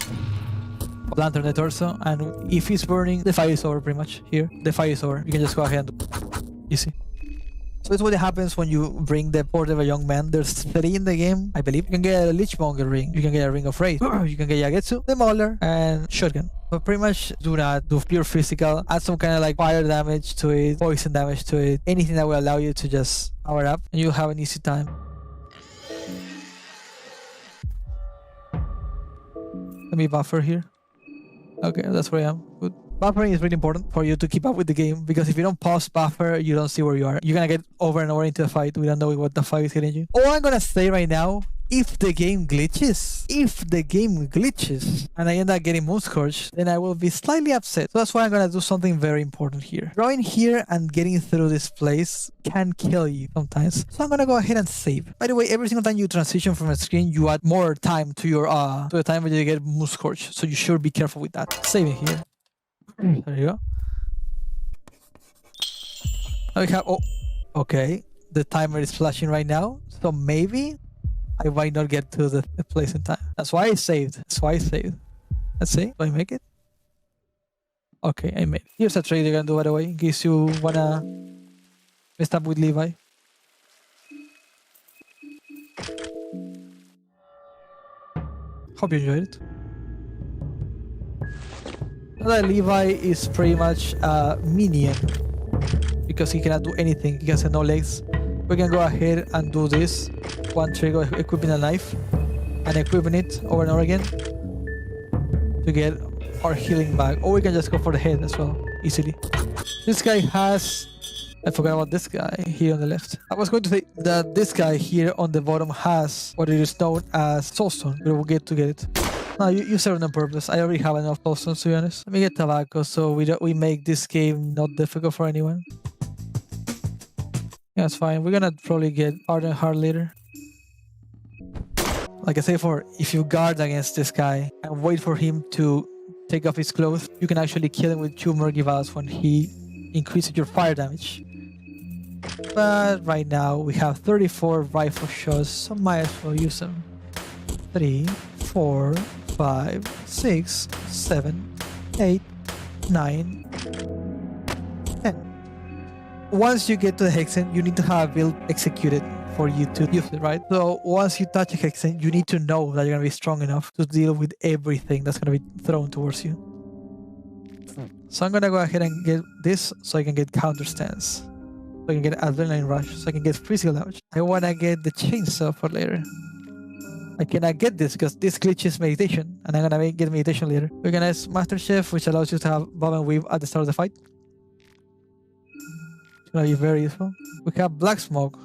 lantern, the torso, and if it's burning, the fight is over pretty much. Here, the fight is over. You can just go ahead and do it. Easy. So it's what happens when you bring the Port of a Young Man. There's 3 in the game, I believe. You can get a Lichmonger ring, you can get a Ring of Wraith, you can get Yagetsu, the Mauler, and Shotgun. But pretty much do not do pure physical. Add some kind of like fire damage to it, poison damage to it, anything that will allow you to just power up, and you'll have an easy time. Let me buffer here. Okay, that's where I am. Good. Buffering is really important for you to keep up with the game, because if you don't pause buffer, you don't see where you are. You're gonna get over and over into the fight without knowing what the fight is hitting you. All I'm gonna say right now, if the game glitches, and I end up getting Moon Scourge, then I will be slightly upset. So that's why I'm gonna do something very important here. Drawing here and getting through this place can kill you sometimes. So I'm gonna go ahead and save. By the way, every single time you transition from a screen, you add more time to your to the time when you get Moon Scourge. So you should be careful with that. Saving here. There you go. Now we have, oh, okay. The timer is flashing right now, so maybe I might not get to the place in time. That's why I saved. Let's see. Do I make it? Okay, I made it. Here's a trade you're gonna do, by the way, in case you wanna mess up with Levi. Hope you enjoyed it. Now that Levi is pretty much a minion, because he cannot do anything, he has no legs. We can go ahead and do this. One trigger, equipping a knife, and equipping it over and over again to get our healing back. Or we can just go for the head as well, easily. This guy has... I forgot about this guy here on the left. I was going to say that this guy here on the bottom has what it is known as Soulstone, but we'll get to get it. No, you serve on purpose. I already have enough Soulstones, to be honest. Let me get tobacco so we make this game not difficult for anyone. Yeah, it's fine. We're gonna probably get Ardent Heart later. Like I said before, if you guard against this guy and wait for him to take off his clothes, you can actually kill him with 2 Murky Vials when he increases your fire damage. But right now we have 34 rifle shots, so might as well use them. 3, 4, 5, 6, 7, 8, 9, 10. Once you get to the Hexen, you need to have a build executed for you to use it, right? So once you touch a Hexen, you need to know that you're going to be strong enough to deal with everything that's going to be thrown towards you. So I'm going to go ahead and get this so I can get counter stance. So I can get Adrenaline Rush, so I can get physical damage. I want to get the Chainsaw for later. I cannot get this because this glitches meditation, and I'm going to get meditation later. We're going to use Master Chef, which allows you to have Bob and Weave at the start of the fight. It's going to be very useful. We have Black Smoke,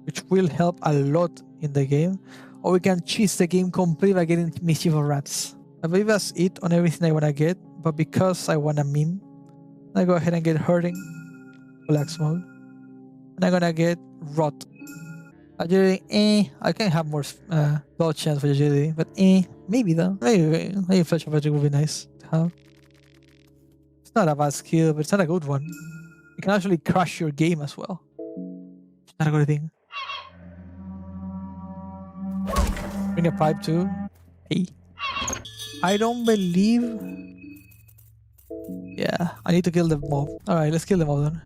which will help a lot in the game. Or we can cheese the game completely by getting Mischief of Rats. I believe that's it on everything I want to get, but because I want a meme, I go ahead and get Hurting, Black Smoke, and I'm going to get Rot. Agility, I can have more dodge chance for agility, but maybe though. Maybe Flash of Magic would be nice to have. It's not a bad skill, but it's not a good one. It can actually crush your game as well. It's not a good thing. Bring a pipe too. Hey. I don't believe... Yeah, I need to kill the mob. Alright, let's kill the mob then.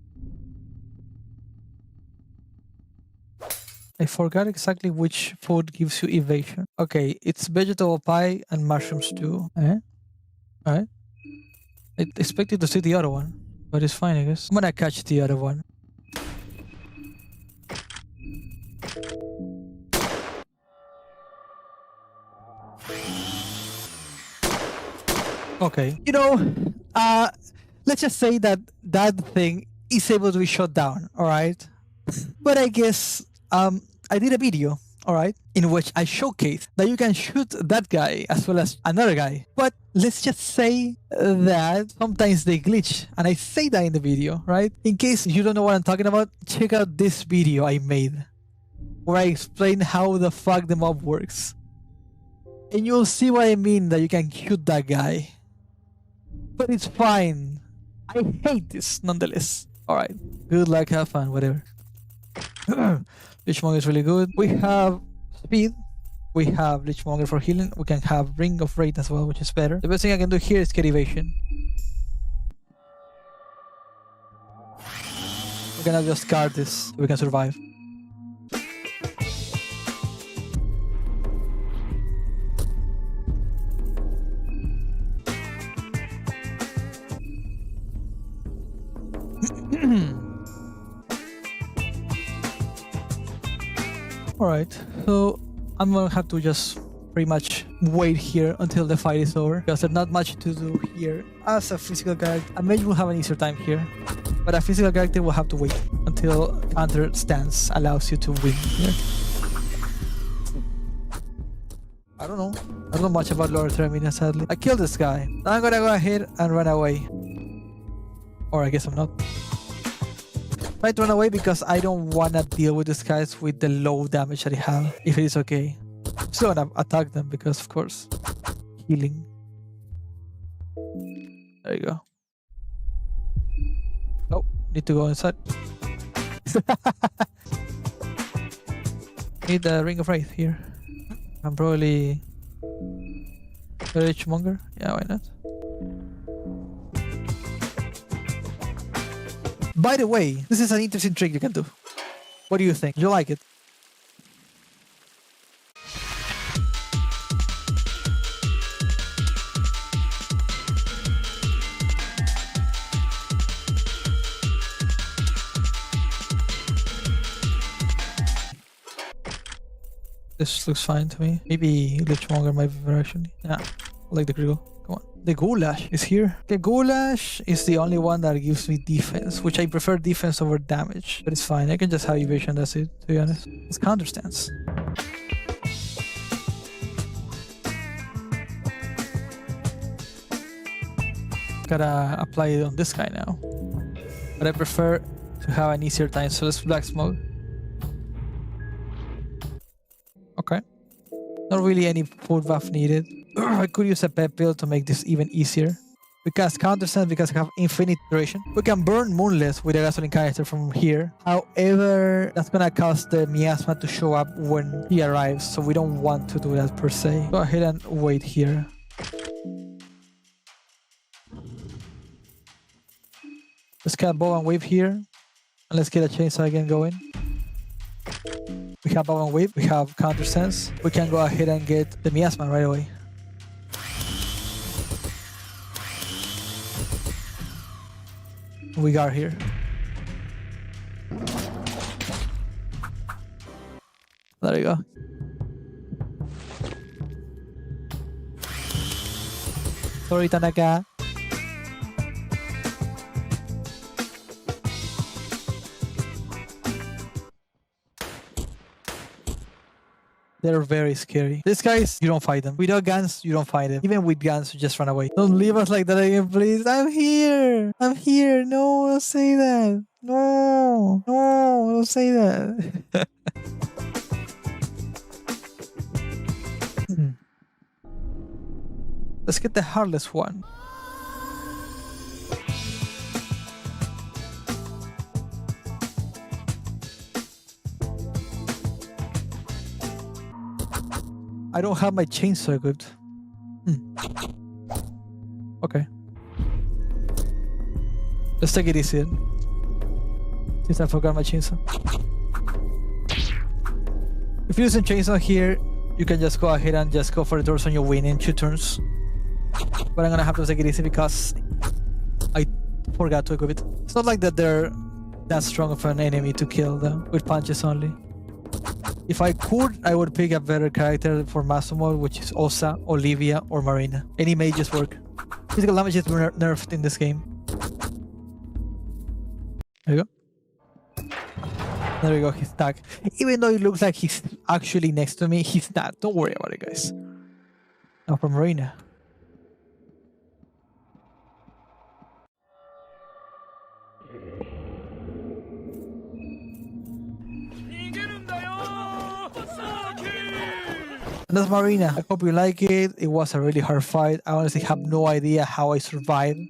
I forgot exactly which food gives you evasion. Okay, it's vegetable pie and mushroom stew. Alright. I expected to see the other one, but it's fine, I guess. I'm gonna catch the other one. Okay. You know, let's just say that that thing is able to be shot down, alright? But I guess... I did a video, alright, in which I showcased that you can shoot that guy as well as another guy. But let's just say that sometimes they glitch, and I say that in the video, right? In case you don't know what I'm talking about, check out this video I made where I explain how the fuck the mob works. And you'll see what I mean, that you can shoot that guy. But it's fine. I hate this nonetheless. Alright, good luck, have fun, whatever. Lichmonger is really good. We have speed. We have Lichmonger for healing. We can have Ring of Raid as well, which is better. The best thing I can do here is get evasion. We're gonna just guard this so we can survive. Alright, so I'm gonna have to just pretty much wait here until the fight is over because there's not much to do here. As a physical character, a mage will have an easier time here, but a physical character will have to wait until counter stance allows you to win here. I don't know much about Lord Termina, sadly. I killed this guy. Now I'm gonna go ahead and run away. Or I guess I'm not. Try to run away because I don't want to deal with these guys with the low damage that they have, if it is okay. I'm still gonna attack them because, of course, healing. There you go. Oh, need to go inside. Need the Ring of Wraith here. I'm probably Lichmonger. Yeah, why not? By the way, this is an interesting trick you can do. What do you think? Do you like it? This looks fine to me. Maybe Lichmonger might be better actually. Yeah, I like the critical. Come on. The Goulash is here. The Goulash is the only one that gives me defense, which I prefer defense over damage. But it's fine. I can just have evasion, that's it, to be honest. It's counter stance. Gotta apply it on this guy now. But I prefer to have an easier time, so let's black smoke. Okay. Not really any full buff needed. I could use a pep pill to make this even easier. We cast counter stance because I have infinite duration. We can burn Moonless with a gasoline canister from here. However, that's gonna cause the miasma to show up when he arrives, so we don't want to do that per se. Go ahead and wait here. Let's get bow and wave here. And let's get a chainsaw again going. We have bow and wave, we have counter stance. We can go ahead and get the miasma right away. We got here. There you go. Sorry, Tanaka. They're very scary. These guys, you don't fight them. Without guns, you don't fight them. Even with guns, you just run away. Don't leave us like that again, please. I'm here. I'm here. No, don't say that. No. No, don't say that. Let's get the Heartless One. I don't have my chainsaw equipped. Okay. Let's take it easy then. Since I forgot my chainsaw. If you're using chainsaw here, you can just go ahead and just go for the doors on your win in 2 turns. But I'm gonna have to take it easy because I forgot to equip it. It's not like that they're that strong of an enemy to kill though, with punches only. If I could, I would pick a better character for Maso Mode, which is Osa, Olivia, or Marina. Any mages work. Physical damage is nerfed in this game. There you go. There we go, he's stuck. Even though it looks like he's actually next to me, he's not. Don't worry about it, guys. Now for Marina. And that's Marina. I hope you like it. It was a really hard fight. I honestly have no idea how I survived.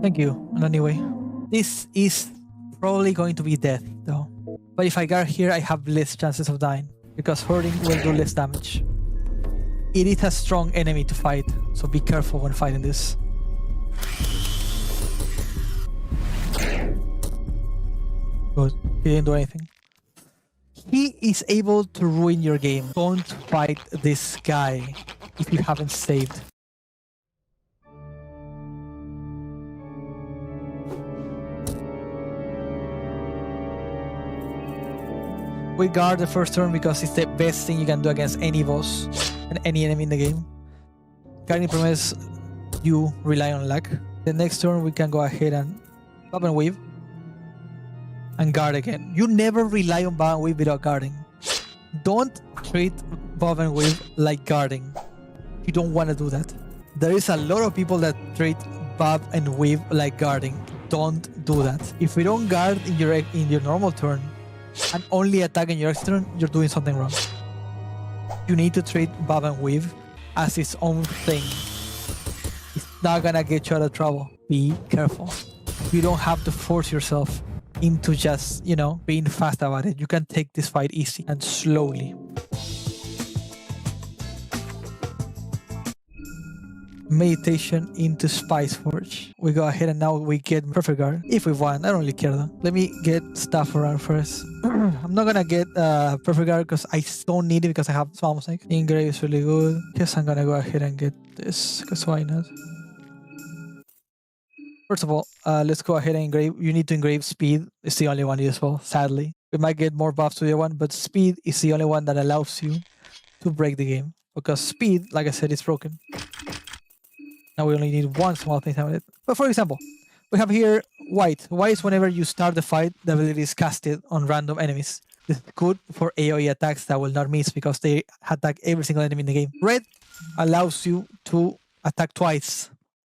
Thank you. And anyway. This is probably going to be death though. But if I guard here, I have less chances of dying because hoarding will do less damage. It is a strong enemy to fight, so be careful when fighting this. Good, he didn't do anything. He is able to ruin your game. Don't fight this guy if you haven't saved. We guard the first turn because it's the best thing you can do against any boss and any enemy in the game. Guarding prevents you rely on luck. The next turn we can go ahead and bob and weave and guard again. You never rely on bob and weave without guarding. Don't treat bob and weave like guarding. You don't want to do that. There is a lot of people that treat bob and weave like guarding. Don't do that. If we don't guard in your normal turn and only attack in your next turn, you're doing something wrong. You need to treat bob and weave as its own thing. It's not gonna get you out of trouble. Be careful. You don't have to force yourself into just, you know, being fast about it. You can take this fight easy and slowly. Meditation into Spice Forge. We go ahead and now we get Perfect Guard if we want. I don't really care though. Let me get stuff around first. I'm not gonna get Perfect Guard because I don't need it because I have Small Mosaic. Engrave is really good. Guess I'm gonna go ahead and get this because why not? First of all, let's go ahead and engrave. You need to engrave Speed. It's the only one useful, sadly. We might get more buffs to the other one, but Speed is the only one that allows you to break the game because Speed, like I said, is broken. Now we only need one small thing with it. But for example, we have here White. White is whenever you start the fight, the ability is casted on random enemies. This is good for AoE attacks that will not miss because they attack every single enemy in the game. Red allows you to attack twice.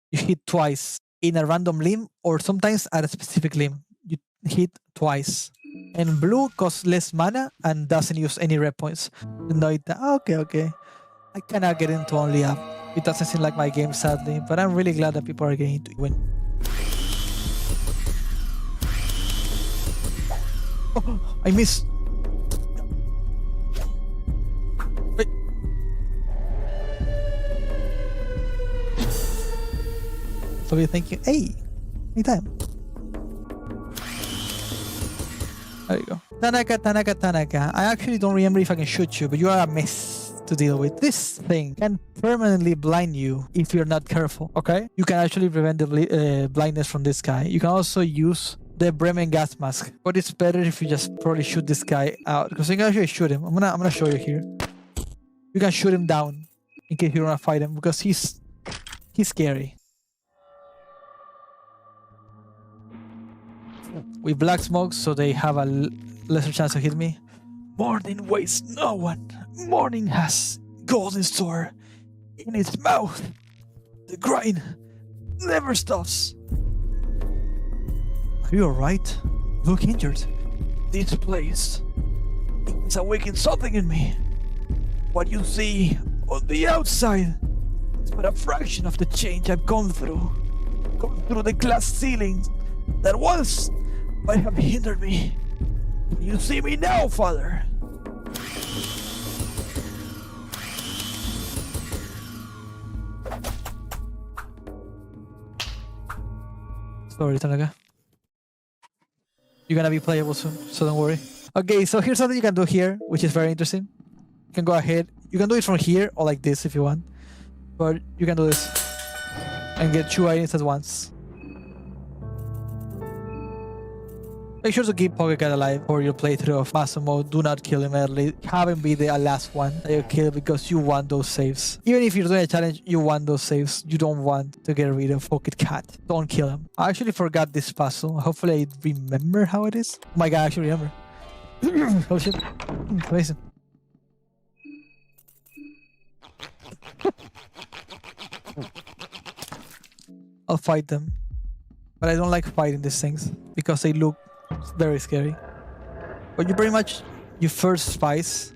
You hit twice in a random limb or sometimes at a specific limb. You hit twice. And blue costs less mana and doesn't use any red points. Okay. I cannot get into only up. It doesn't seem like my game, sadly, but I'm really glad that people are getting to win. Oh, I missed. Wait. So we're thinking, hey, anytime. There you go. Tanaka. I actually don't remember if I can shoot you, but you are a mess to deal with. This thing can permanently blind you if you're not careful, okay? You can actually prevent the blindness from this guy. You can also use the Bremen gas mask, but it's better if you just probably shoot this guy out because you can actually shoot him. I'm gonna show you here. You can shoot him down in case you don't want to fight him because he's scary. We black smoke, so they have a lesser chance to hit me. Morning wastes no one. Morning has golden sword in its mouth. The grind never stops. Are you alright? Look injured. This place is awakening something in me. What you see on the outside is but a fraction of the change I've gone through. Gone through the glass ceilings that once might have hindered me. You see me now, Father. Sorry, Tanaka. You're gonna be playable soon, so don't worry. Okay, so here's something you can do here, which is very interesting. You can go ahead. You can do it from here or like this if you want. But you can do this and get 2 items at once. Make sure to keep Pocketcat alive for your playthrough of Maso Mode. Do not kill him early. Have him be the last one that you kill because you want those saves. Even if you're doing a challenge, you want those saves. You don't want to get rid of Pocketcat. Don't kill him. I actually forgot this puzzle. Hopefully I remember how it is. Oh my god, I actually remember. Oh shit. Amazing. I'll fight them. But I don't like fighting these things because they look very scary. But you pretty much, you first spice,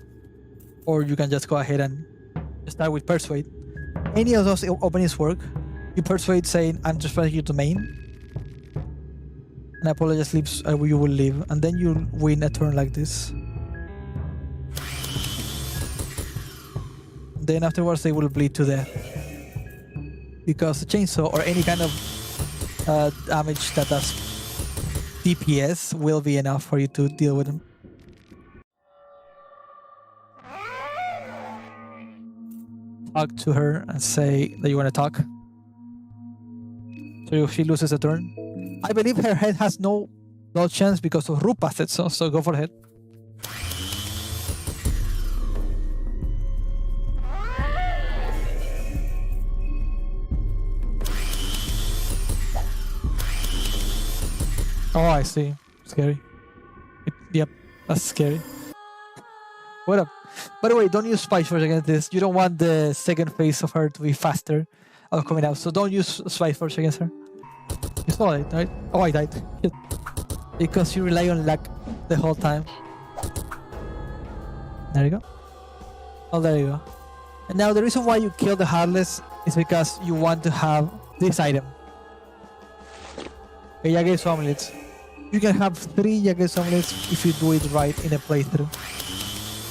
or you can just go ahead and start with Persuade. Any of those openings work. You Persuade saying, I'm just trying you to main. and Apologies leaves, you will leave, and then you'll win a turn like this. Then afterwards they will bleed to death. Because the chainsaw or any kind of damage that does DPS will be enough for you to deal with them. Talk to her and say that you want to talk. So she loses a turn. I believe her head has no chance because of Rupa said so, so go for the head. Oh, I see. Scary. Yep, that's scary. What up? By the way, don't use Spike Force against this. You don't want the second phase of her to be faster of coming out, so don't use Spike Force against her. You saw it, right? Oh, I died. Shit. Because you rely on luck the whole time. There you go. Oh, there you go. And now the reason why you kill the Heartless is because you want to have this item. Okay, Yage's Omelets. You can have 3 Yage's Omelets if you do it right in a playthrough.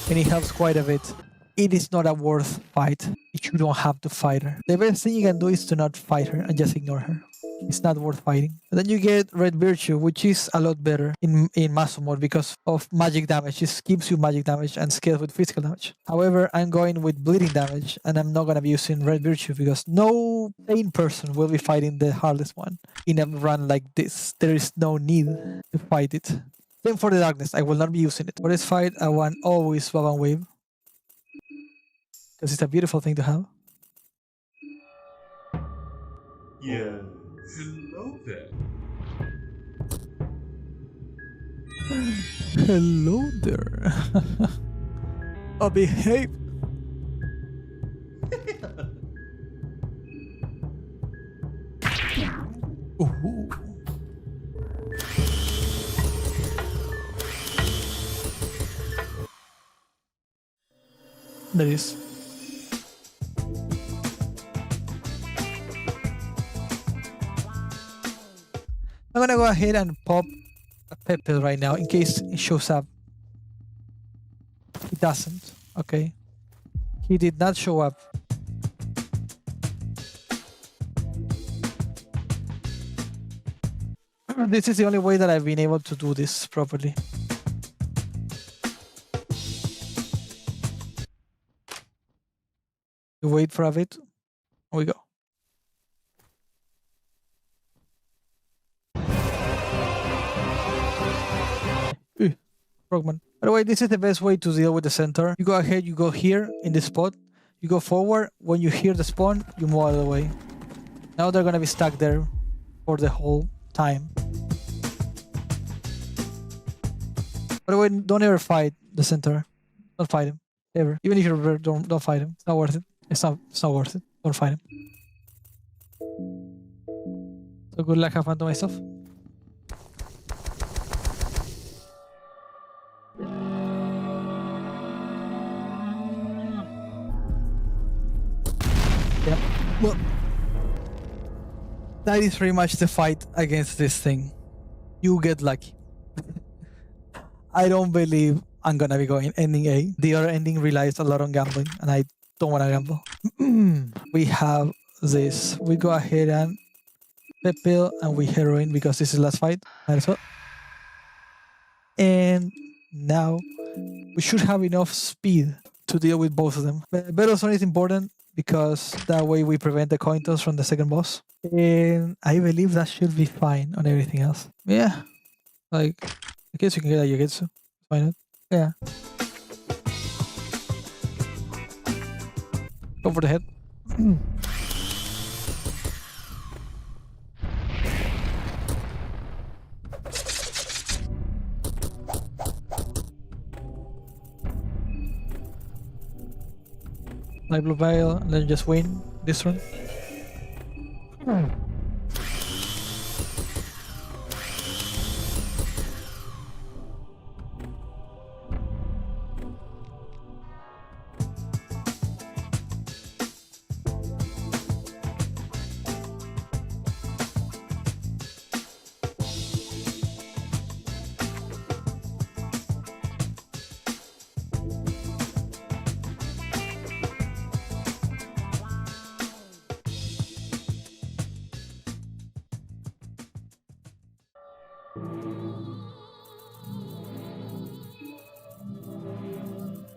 And it helps quite a bit. It is not a worth fight. You don't have to fight her. The best thing you can do is to not fight her and just ignore her. It's not worth fighting. And then you get Red Virtue, which is a lot better in Maso Mode because of magic damage. It gives you magic damage and scales with physical damage. However, I'm going with bleeding damage and I'm not going to be using Red Virtue because no sane person will be fighting the Heartless One in a run like this. There is no need to fight it. Same for the Darkness. I will not be using it. For this fight, I want always Baban Wave because it's a beautiful thing to have. Yeah. Hello there. Hello there. I'll behave. Ooh. There is. I'm gonna go ahead and pop a Pepe right now in case it shows up. He doesn't. Okay. He did not show up. This is the only way that I've been able to do this properly. You wait for a bit. Here we go. Frogman. By the way, this is the best way to deal with the center. You go ahead, you go here in this spot. You go forward. When you hear the spawn, you move out of the way. Now they're gonna be stuck there for the whole time. By the way, don't ever fight the center. Don't fight him. Ever. Even if you're rare, don't fight him. It's not worth it. It's not worth it. Don't fight him. So good luck, have fun to myself. Yeah. Well, that is pretty much the fight against this thing. You get lucky. I don't believe I'm gonna be going ending A. The other ending relies a lot on gambling, and I don't want to gamble. We have this. We go ahead and Pep Pill, and we Heroine because this is last fight. And now we should have enough speed to deal with both of them. Battle Zone is important because that way we prevent the coin toss from the second boss. And I believe that should be fine on everything else. Yeah. Like, I guess you can get a Yagetsu. Why not? Yeah. Go for the head. Light Blue Veil, and then just win this one.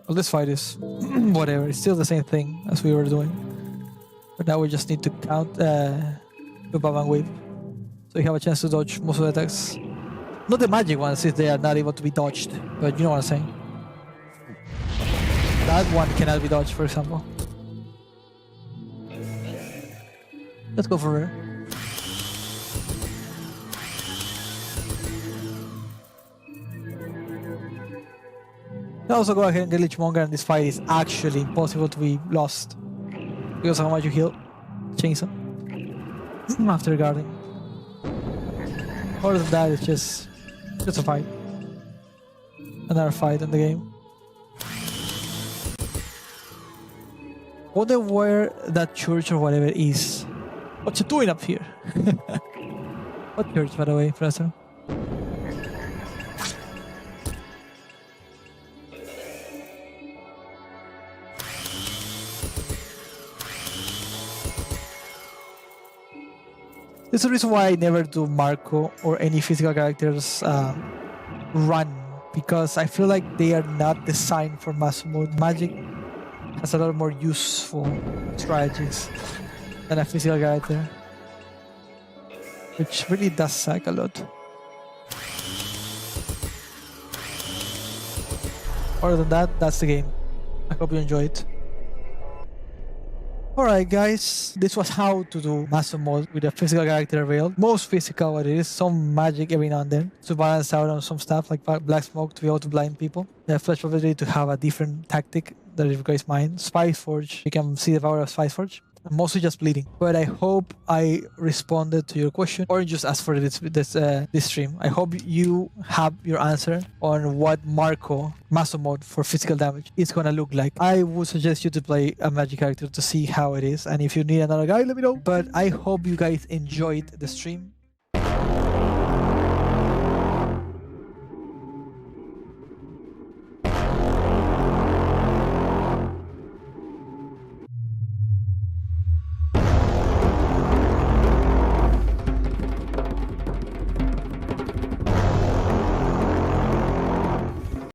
Well, this fight is whatever. It's still the same thing as we were doing. But now we just need to count Whip Up and Wave. So you have a chance to dodge most of the attacks. Not the magic ones, since they are not able to be dodged. But you know what I'm saying. That one cannot be dodged, for example. Let's go for rare. You also go ahead and get Lichmonger, and this fight is actually impossible to be lost because of how much you heal. Chainsaw. After guarding. Other than that, it's just a fight. Another fight in the game. Wonder where that church or whatever is. What you doing up here? What church, by the way, Professor? This is the reason why I never do Marcoh or any physical characters run, because I feel like they are not designed for Maso Mode. Magic has a lot more useful strategies than a physical character, which really does suck a lot. Other than that, that's the game. I hope you enjoy it. Alright guys, this was how to do Maso Mode with a physical character availed. Most physical what it is, some magic every now and then to balance out on some stuff like Black Smoke to be able to blind people. The Flesh Prophecy to have a different tactic that you guys mind. Spice Forge, you can see the power of Spice Forge. I'm mostly just bleeding, but I hope I responded to your question or just asked for this stream. I hope you have your answer on what Marcoh Maso Mode for physical damage is gonna look like. I would suggest you to play a magic character to see how it is, and if you need another guy, let me know. But I hope you guys enjoyed the stream.